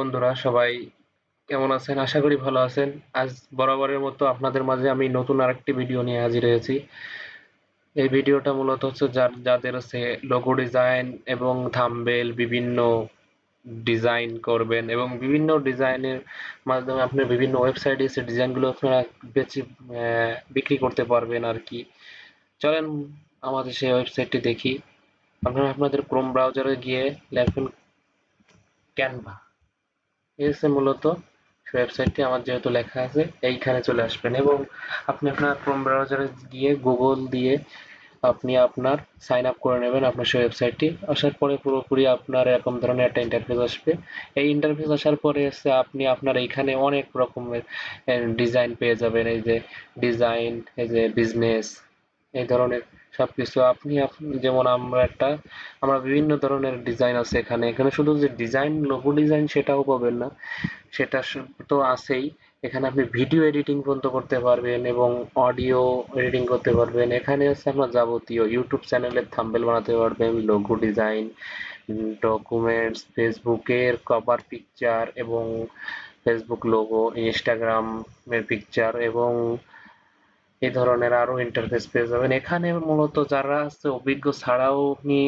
বন্ধুরা সবাই কেমন আছেন? আশা করি ভালো আছেন। আজ বরাবরের মতো আপনাদের মাঝে আমি নতুন আরেকটি ভিডিও নিয়ে হাজির হয়েছি। এই ভিডিওটা মূলত হচ্ছে যাদের হচ্ছে লোগো ডিজাইন এবং থাম্বনেল বিভিন্ন ডিজাইন করবেন এবং বিভিন্ন ডিজাইনের মাধ্যমে আপনি বিভিন্ন ওয়েবসাইটে এসে ডিজাইনগুলো আপনারা বেচে বিক্রি করতে পারবেন আর কি। চলেন আমাদের সেই ওয়েবসাইটটি দেখি। আপনারা আপনাদের ক্রোম ব্রাউজারে গিয়ে লিখুন ক্যানভা। এই হচ্ছে মূলত ওয়েবসাইটটি। আমার যেহেতু লেখা আছে এইখানে চলে আসবেন এবং আপনি আপনার ক্রোম ব্রাউজারে গিয়ে গুগল দিয়ে আপনি আপনার সাইন আপ করে নেবেন আপনার সেই ওয়েবসাইটটি। আসার পরে পুরোপুরি আপনার এরকম ধরনের একটা ইন্টারফেস আসবে। এই ইন্টারফেস আসার পরে হচ্ছে আপনি আপনার এইখানে অনেক রকমের ডিজাইন পেয়ে যাবেন। এই যে ডিজাইন, এই যে বিজনেস, এই ধরনের সবকিছু যেমন আমরা বিভিন্ন ধরনের ডিজাইন আছে এখানে। এখানে শুধু যে ডিজাইন, লোগো ডিজাইন সেটাও পাবেন না, সেটা তো আছেই। এখানে আপনি ভিডিও এডিটিং পর্যন্ত করতে পারবেন এবং অডিও এডিটিং করতে পারবেন। এখানে হচ্ছে আপনার যাবতীয় ইউটিউব চ্যানেলের থাম্বনেল বানাতে পারবেন, লোগো ডিজাইন, ডকুমেন্টস, ফেসবুকের কভার পিকচার এবং ফেসবুক লোগো, ইনস্টাগ্রামের পিকচার এবং এই ধরনের আরো ইন্টারফেস পেয়ে যাবেন। এখানে মূলত যারা আছে অভিজ্ঞ ছাড়াও আপনি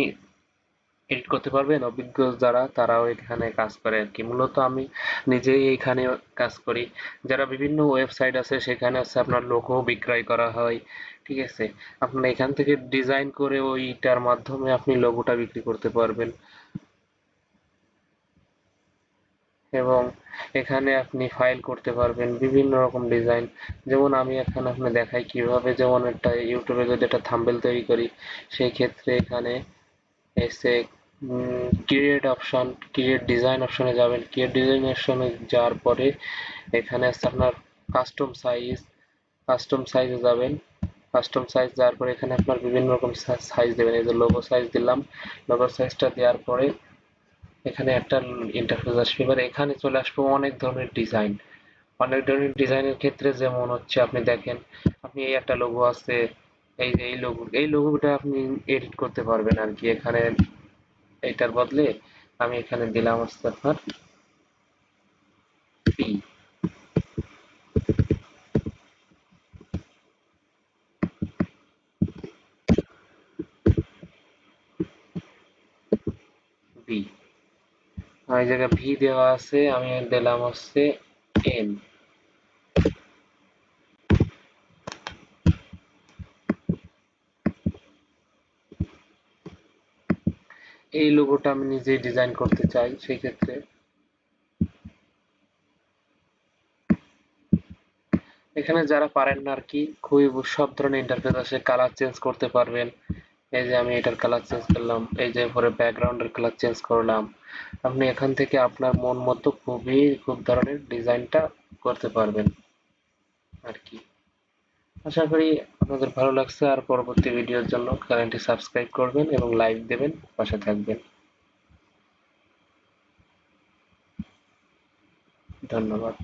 এডিট করতে পারবেন, অভিজ্ঞ যারা তারাও এখানে কাজ করে আর কি। মূলত আমি নিজেই এইখানে কাজ করি। যারা বিভিন্ন ওয়েবসাইট আছে সেখানে আছে আপনার লোগো বিক্রয় করা হয়, ঠিক আছে। আপনার এখান থেকে ডিজাইন করে ওইটার মাধ্যমে আপনি লোগোটা বিক্রি করতে পারবেন এবং এখানে আপনি ফাইল করতে পারবেন বিভিন্ন রকম ডিজাইন। যেমন আমি এখানে আপনি দেখাই কিভাবে, যেমন একটা ইউটিউবে যদি একটা থাম্বনেল তৈরি করি, সেই ক্ষেত্রে এখানে এসে ক্রিয়েট অপশন, ক্রিয়েট ডিজাইন অপশনে যাবেন। ক্রিয়েট ডিজাইন অপশনে যাওয়ার পরে এখানে আছে আপনার কাস্টম সাইজ, কাস্টম সাইজে যাবেন। কাস্টম সাইজ যাওয়ার পরে এখানে আপনার বিভিন্ন রকম সাইজ দেবেন। এই যে লোগো সাইজ দিলাম, লোগো সাইজটা দেওয়ার পরে এখানে একটা ইন্টারফেস আসবে। এবার এখানে চলে আসবে অনেক ধরনের ডিজাইন। অনেক ধরনের ডিজাইনের ক্ষেত্রে যেমন হচ্ছে আপনি দেখেন, আপনি এই একটা লোগো আছে, এই যে এই লোগোটা আপনি এডিট করতে পারবেন আর কি। এখানে এইটার বদলে আমি এখানে দিলাম হচ্ছে আপনার পি, ভি, এই জায়গায় ভি দেওয়া আছে, আমি দিলাম হচ্ছে এন। এই লোগোটা আমি নিজেই ডিজাইন করতে চাই, সেই ক্ষেত্রে এখানে যারা পারেন না আর কি, খুবই সব ধরনের ইন্টারফেস আছে, কালার চেঞ্জ করতে পারবেন। এই যে আমি এটার কালার চেঞ্জ করলাম, এই যে পরে ব্যাকগ্রাউন্ডের কালার চেঞ্জ করলাম। আপনি এখান থেকে আপনার মন মতো খুব ধরনের ডিজাইনটা করতে পারবেন আর কি। আশা করি আপনাদের ভালো লাগছে। আর পরবর্তী ভিডিওর জন্য চ্যানেলটি সাবস্ক্রাইব করবেন এবং লাইক দেবেন, পাশে থাকবেন। ধন্যবাদ।